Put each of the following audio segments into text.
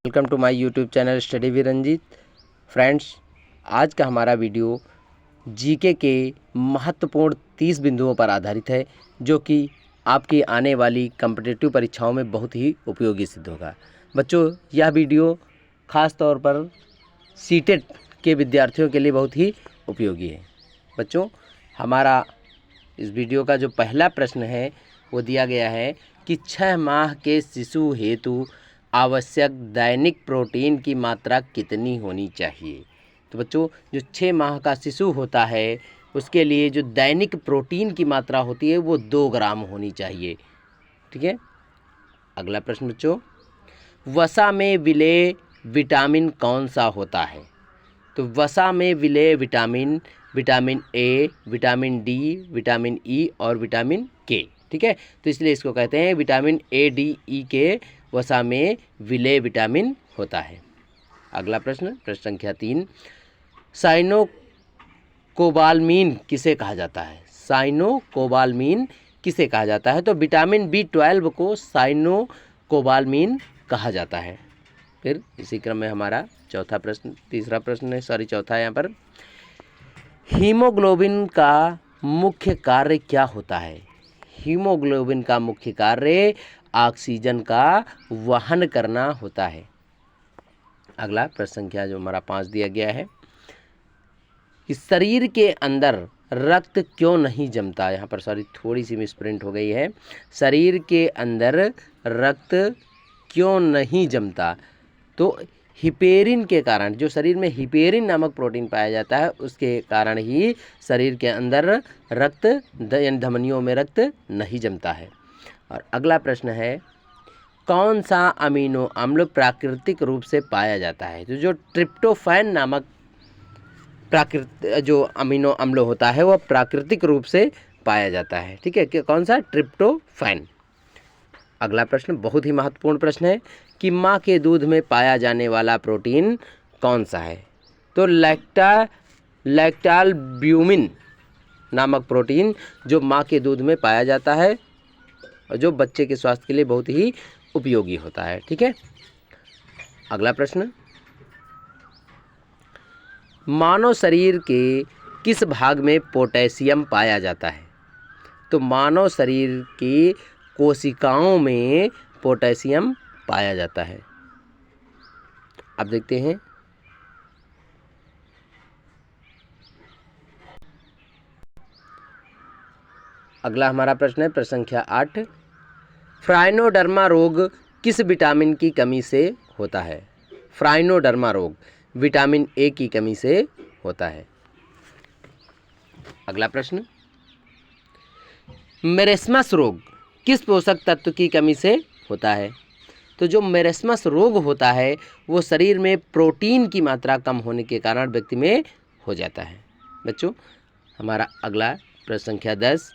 Welcome to my YouTube channel study with Ranjit. Friends, आज का हमारा वीडियो जीके के महत्वपूर्ण 30 बिंदुओं पर आधारित है, जो कि आपकी आने वाली कॉम्पिटिटिव परीक्षाओं में बहुत ही उपयोगी सिद्ध होगा। बच्चों, यह वीडियो ख़ास तौर पर सीटेट के विद्यार्थियों के लिए बहुत ही उपयोगी है। बच्चों, हमारा इस वीडियो का जो पहला प्रश्न है वो दिया गया है कि 6 माह के शिशु हेतु आवश्यक दैनिक प्रोटीन की मात्रा कितनी होनी चाहिए। तो बच्चों, जो 6 माह का शिशु होता है उसके लिए जो दैनिक प्रोटीन की मात्रा होती है वो 2 ग्राम होनी चाहिए। ठीक है। अगला प्रश्न बच्चों, वसा में विलेय विटामिन कौन सा होता है। तो वसा में विलेय vitamin vitamin A, vitamin D, vitamin E और विटामिन के। ठीक है, तो इसलिए इसको कहते हैं विटामिन ए, डी, ई के वसा में विलेय विटामिन होता है। अगला प्रश्न संख्या 3, साइनोकोबालमीन किसे कहा जाता है। साइनोकोबालमीन किसे कहा जाता है। तो विटामिन B12 को साइनोकोबालमीन कहा जाता है। फिर इसी क्रम में हमारा चौथा है यहाँ पर, हीमोग्लोबिन का मुख्य कार्य क्या होता है। हीमोग्लोबिन का मुख्य कार्य ऑक्सीजन का वहन करना होता है। अगला प्रश्न संख्या जो हमारा 5 दिया गया है कि शरीर के अंदर रक्त क्यों नहीं जमता। यहाँ पर थोड़ी सी मिसप्रिंट हो गई है। शरीर के अंदर रक्त क्यों नहीं जमता। तो हिपेरिन के कारण, जो शरीर में हिपेरिन नामक प्रोटीन पाया जाता है उसके कारण ही शरीर के अंदर रक्त यानी धमनियों में रक्त नहीं जमता है। और अगला प्रश्न है, कौन सा अमीनो अम्ल प्राकृतिक रूप से पाया जाता है। तो जो ट्रिप्टोफैन नामक जो अमीनो अम्ल होता है वह प्राकृतिक रूप से पाया जाता है। ठीक है, कि कौन सा, ट्रिप्टोफैन। अगला प्रश्न बहुत ही महत्वपूर्ण प्रश्न है कि माँ के दूध में पाया जाने वाला प्रोटीन कौन सा है। तो लैक्टालब्यूमिन नामक प्रोटीन जो माँ के दूध में पाया जाता है और जो बच्चे के स्वास्थ्य के लिए बहुत ही उपयोगी होता है। ठीक है। अगला प्रश्न, मानव शरीर के किस भाग में पोटेशियम पाया जाता है। तो मानव शरीर की कोशिकाओं में पोटेशियम पाया जाता है। अब देखते हैं अगला हमारा प्रश्न है प्रश्न संख्या 8, फ्राइनोडर्मा रोग किस विटामिन की कमी से होता है। फ्राइनोडर्मा रोग विटामिन ए की कमी से होता है। अगला प्रश्न, मेरेस्मस रोग किस पोषक तत्व की कमी से होता है। तो जो मेरेस्मस रोग होता है वो शरीर में प्रोटीन की मात्रा कम होने के कारण व्यक्ति में हो जाता है। बच्चों, हमारा अगला प्रश्न संख्या 10,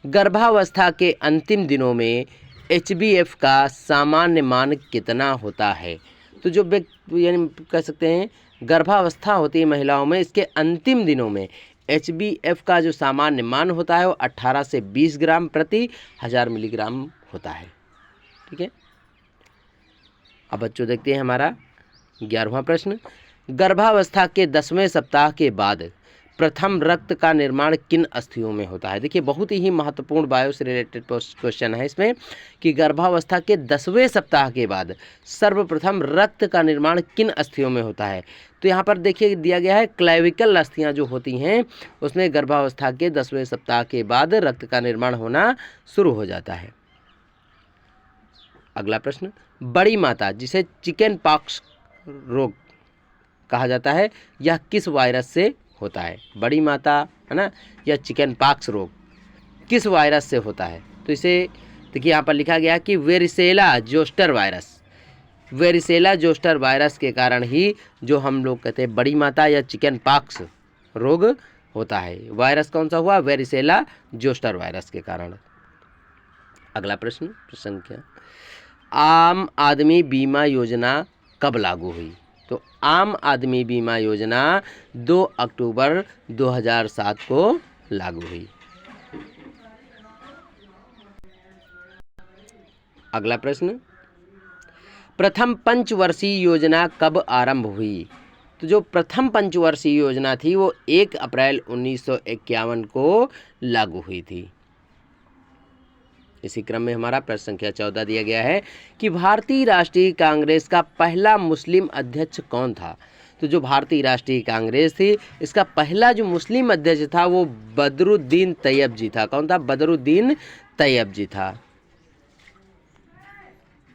गर्भावस्था के अंतिम दिनों में HbF का सामान्य मान कितना होता है। तो जो व्यक्ति यानी कह सकते हैं गर्भावस्था होती है महिलाओं में, इसके अंतिम दिनों में HbF का जो सामान्य मान होता है वो 18 से 20 ग्राम प्रति 1000 मिलीग्राम होता है। ठीक है। अब बच्चों देखते हैं हमारा 11वां प्रश्न, गर्भावस्था के 10वें सप्ताह के बाद प्रथम रक्त का निर्माण किन अस्थियों में होता है। देखिए, बहुत ही महत्वपूर्ण बायो से रिलेटेड क्वेश्चन है इसमें कि गर्भावस्था के 10वें सप्ताह के बाद सर्वप्रथम रक्त का निर्माण किन अस्थियों में होता है। तो यहाँ पर देखिए दिया गया है क्लेविकल अस्थियाँ जो होती हैं उसमें गर्भावस्था के 10वें सप्ताह के बाद रक्त का निर्माण होना शुरू हो जाता है। अगला प्रश्न, बड़ी माता जिसे चिकन पॉक्स रोग कहा जाता है यह किस वायरस से होता है। बड़ी माता है ना, यह चिकन पॉक्स रोग किस वायरस से होता है। तो इसे देखिए यहाँ पर लिखा गया कि varicella zoster virus. Varicella zoster virus के कारण ही जो हम लोग कहते हैं बड़ी माता या चिकन पॉक्स रोग होता है। वायरस कौन सा हुआ, वेरिसेला जोस्टर वायरस के कारण। अगला प्रश्न संख्या, आम आदमी बीमा योजना कब लागू हुई। तो आम आदमी बीमा योजना 2 अक्टूबर 2007 को लागू हुई। अगला प्रश्न, प्रथम पंचवर्षीय योजना कब आरंभ हुई? तो जो प्रथम पंचवर्षीय योजना थी वो 1 अप्रैल 1951 को लागू हुई थी। इसी क्रम में हमारा प्रश्न संख्या 14 दिया गया है कि भारतीय राष्ट्रीय कांग्रेस का पहला मुस्लिम अध्यक्ष कौन था? तो जो भारतीय राष्ट्रीय कांग्रेस थी इसका पहला जो मुस्लिम अध्यक्ष था वो बदरुद्दीन तैयब जी था। कौन था? बदरुद्दीन तैयब जी था।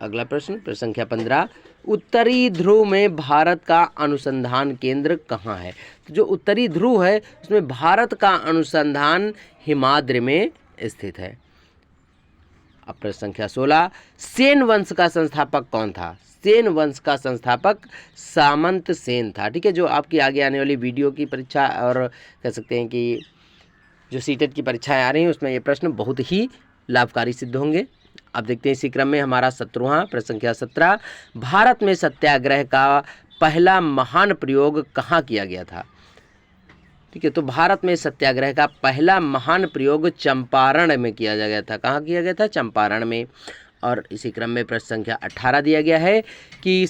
अगला प्रश्न संख्या 15, उत्तरी ध्रुव में भारत का अनुसंधान केंद्र कहाँ है? तो जो उत्तरी ध्रुव है उसमें भारत का अनुसंधान हिमाद्रि में स्थित है। अब प्रश्न संख्या 16, सेन वंश का संस्थापक कौन था? सेन वंश का संस्थापक सामंत सेन था। ठीक है, जो आपकी आगे आने वाली वीडियो की परीक्षा और कह सकते हैं कि जो सीटेट की परीक्षाएं आ रही हैं उसमें ये प्रश्न बहुत ही लाभकारी सिद्ध होंगे। अब देखते हैं इसी क्रम में हमारा 17वां प्रश्न संख्या 17, भारत में सत्याग्रह का पहला महान प्रयोग कहाँ किया गया था? ठीक है, तो भारत में सत्याग्रह का पहला महान प्रयोग चंपारण में किया गया था। कहाँ किया गया था? चंपारण में। और इसी क्रम में प्रश्न संख्या 18 दिया गया है कि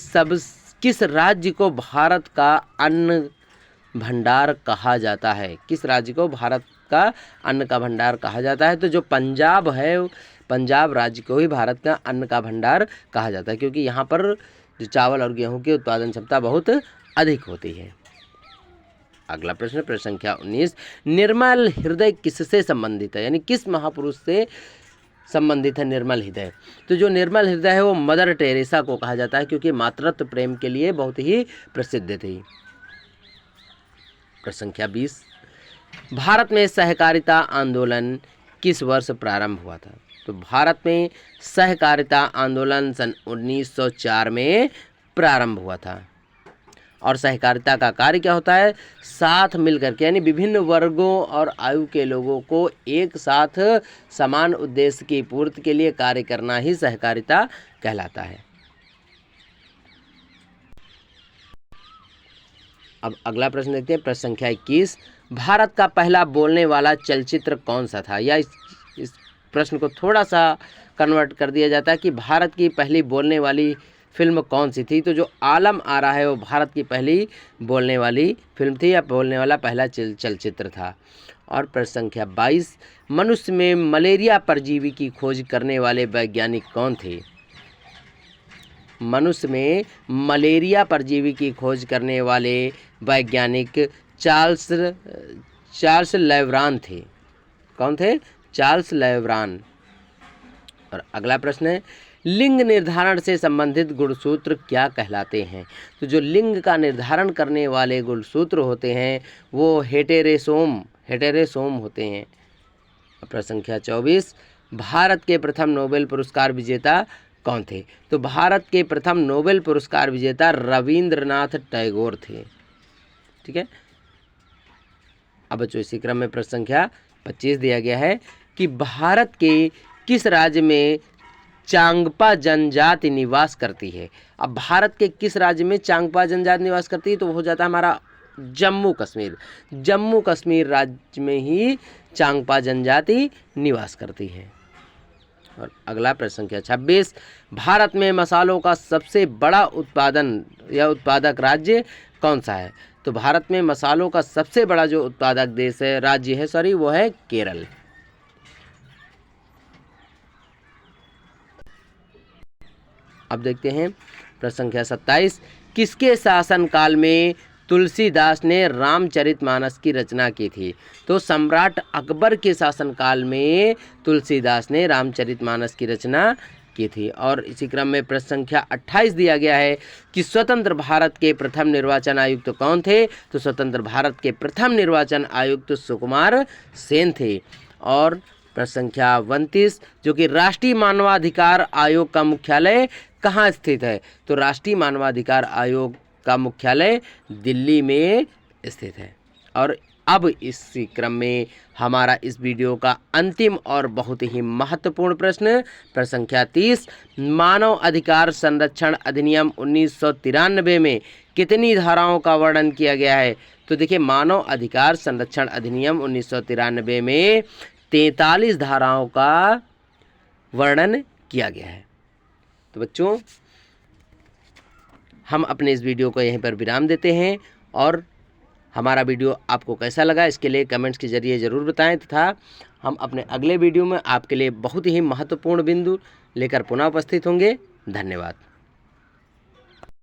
किस राज्य को भारत का अन्न भंडार कहा जाता है? किस राज्य को भारत का अन्न का भंडार कहा जाता है? तो जो पंजाब है, पंजाब राज्य को ही भारत का अन्न का भंडार कहा जाता है, क्योंकि यहाँ पर जो चावल और गेहूं की उत्पादन क्षमता बहुत अधिक होती है। अगला प्रश्न संख्या 19, निर्मल हृदय किससे संबंधित है? यानी किस महापुरुष से संबंधित है निर्मल हृदय? तो जो निर्मल हृदय है वो मदर टेरेसा को कहा जाता है, क्योंकि मातृत्व प्रेम के लिए बहुत ही प्रसिद्ध थी। प्रश्न संख्या 20, भारत में सहकारिता आंदोलन किस वर्ष प्रारंभ हुआ था? तो भारत में सहकारिता आंदोलन सन 1904 में प्रारंभ हुआ था। और सहकारिता का कार्य क्या होता है? साथ मिलकर के, यानी विभिन्न वर्गों और आयु के लोगों को एक साथ समान उद्देश्य की पूर्ति के लिए कार्य करना ही सहकारिता कहलाता है। अब अगला प्रश्न देखते हैं, प्रश्न संख्या 21, भारत का पहला बोलने वाला चलचित्र कौन सा था? या इस प्रश्न को थोड़ा सा कन्वर्ट कर दिया जाता है कि भारत की पहली बोलने वाली फिल्म कौन सी थी? तो जो आलम आरा है वो भारत की पहली बोलने वाली फिल्म थी या बोलने वाला पहला चलचित्र था। और प्रश्न संख्या 22, मनुष्य में मलेरिया परजीवी की खोज करने वाले वैज्ञानिक कौन थे? मनुष्य में मलेरिया परजीवी की खोज करने वाले वैज्ञानिक चार्ल्स लेवरान थे। कौन थे? चार्ल्स लेवरान। और अगला प्रश्न है, लिंग निर्धारण से संबंधित गुणसूत्र क्या कहलाते हैं? तो जो लिंग का निर्धारण करने वाले गुणसूत्र होते हैं वो हेटेरोसोम होते हैं। प्रश्न संख्या 24, भारत के प्रथम नोबेल पुरस्कार विजेता कौन थे? तो भारत के प्रथम नोबेल पुरस्कार विजेता रविंद्रनाथ टैगोर थे। ठीक है, अब बच्चों इसी क्रम में प्रश्न संख्या 25 दिया गया है कि भारत के किस राज्य में चांगपा जनजाति निवास करती है? अब भारत के किस राज्य में चांगपा जनजाति निवास करती है? तो वो हो जाता है हमारा जम्मू कश्मीर। जम्मू कश्मीर राज्य में ही चांगपा जनजाति निवास करती है। और अगला प्रश्न संख्या 26, भारत में मसालों का सबसे बड़ा उत्पादक राज्य कौन सा है? तो भारत में मसालों का सबसे बड़ा जो उत्पादक राज्य है वो है केरल। अब देखते हैं प्रश्न संख्या 27, किसके शासनकाल में तुलसीदास ने रामचरितमानस की रचना की थी? तो सम्राट अकबर के शासनकाल में तुलसीदास ने रामचरितमानस की रचना की थी। और इसी क्रम में प्रश्न संख्या 28 दिया गया है कि स्वतंत्र भारत के प्रथम निर्वाचन आयुक्त कौन थे? तो स्वतंत्र भारत के प्रथम निर्वाचन आयुक्त सुकुमार सेन थे। और प्रश्न संख्या 29, जो कि राष्ट्रीय मानवाधिकार आयोग का मुख्यालय कहाँ स्थित है? तो राष्ट्रीय मानवाधिकार आयोग का मुख्यालय दिल्ली में स्थित है। और अब इसी क्रम में हमारा इस वीडियो का अंतिम और बहुत ही महत्वपूर्ण प्रश्न संख्या 30, मानव अधिकार संरक्षण अधिनियम 1993 में कितनी धाराओं का वर्णन किया गया है? तो देखिए, मानव अधिकार संरक्षण अधिनियम 1993 में 43 धाराओं का वर्णन किया गया है। तो बच्चों, हम अपने इस वीडियो को यहीं पर विराम देते हैं और हमारा वीडियो आपको कैसा लगा इसके लिए कमेंट्स के ज़रिए ज़रूर बताएं तथा हम अपने अगले वीडियो में आपके लिए बहुत ही महत्वपूर्ण बिंदु लेकर पुनः उपस्थित होंगे। धन्यवाद।